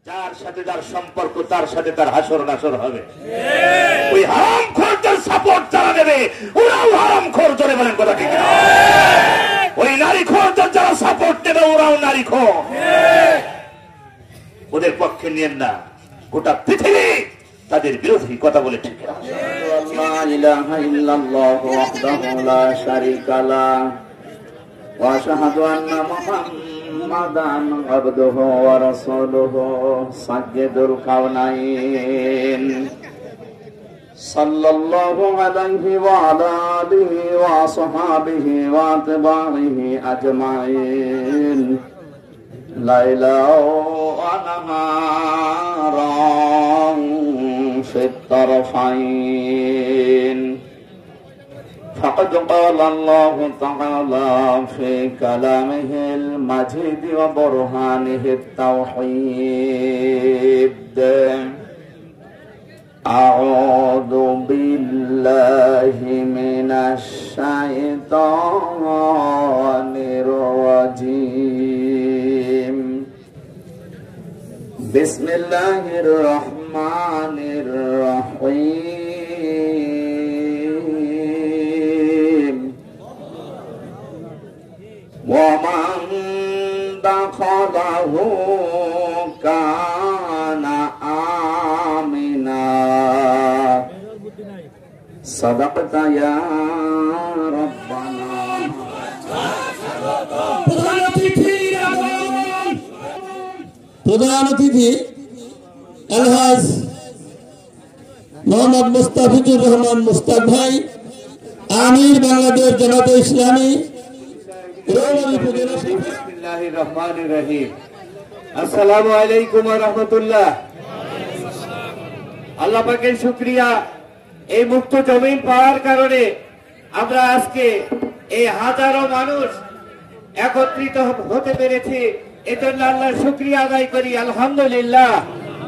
যার সাথে যার সম্পর্ক তার সাথে তার হাসর নাসর হবে। ওই হারামখোরদের সাপোর্ট যারা দেবে ওরাও হারামখোর, জোরে বলেন কথা ঠিক না? ওই নারীখোরদের যারা সাপোর্ট দেবে ওরাও নারীখোর। ওদের পক্ষে নিয়েন না, গোটা পৃথিবী তাদের বিরোধী কথা বলে ঠিক না। লা ইলাহা ইল্লাল্লাহু ওয়াহদাহু লা শারীকা লাহু ওয়া আশহাদু আন্না মুহাম্মাদান আবদুহু ওয়া রাসূলুহু সাইয়্যিদুল কাওনাইন সাল্লাল্লাহু আলাইহি ওয়া আলা আলিহি ওয়া আসহাবিহি ওয়া আতবাইহি আজমাইন লাইলাও ওয়া নাহারান في الطرفين فقد قال الله تعالى في كلامه المجيد وبرهانه التوحيد أعوذ بالله من الشيطان الرجيم بسم الله الرحمن الرحيم ومن دخله كان آمنا صدقت يا ربنا প্রধান অতিথি আলহাজ মোহাম্মদ মুস্তাফিজুর রহমান মুস্তাক ভাই, আমির বাংলাদেশ জামাতে ইসলামী। বিসমিল্লাহির রহমানির রহিম। আসসালামু আলাইকুম ওয়া রাহমাতুল্লাহ। আল্লাহ পাকের শুকরিয়া, এই মুক্ত জমিন পাওয়ার কারণে আমরা আজকে এই হাজারো মানুষ একত্রিত হতে পেরেছি। এজন্য আল্লাহর শুকরিয়া আদায় করি, আলহামদুলিল্লাহ।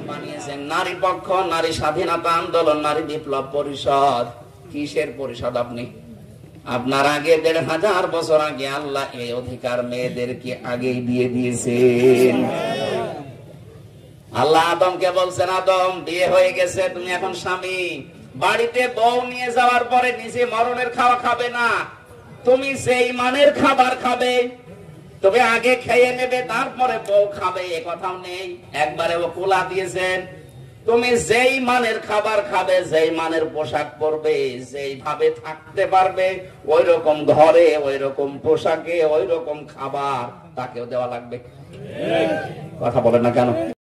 বানিয়েছেন নারী পক্ষ, নারী স্বাধীনতা আন্দোলন, নারী বিপ্লব পরিষদ। কিসের পরিষদ আপনি? আপনার আগে ১৫০০ বছর আগে আল্লাহ এই অধিকার মেয়েদেরকে আগেই দিয়ে দিয়েছেন। আল্লাহ আদমকে বলছেন, আদম বিয়ে হয়ে গেছে, তুমি এখন স্বামী। বাড়িতে বউ নিয়ে যাওয়ার পরে নিজে মরণের খাওয়া খাবে না, তুমি সেই মানের খাবার খাবে। তবে আগে খেয়ে নেবে, তারপরে বউ খাবে, এ কথাও নেই। একবারে ও কোলা দিয়েছেন, তুমি যেই মানের খাবার খাবে, যেই মানের পোশাক পরবে, যেই ভাবে থাকতে পারবে, ওই রকম ঘরে, ওই রকম পোশাকে, ওই রকম খাবার তাকেও দেওয়া লাগবে। কথা বলেন না কেন?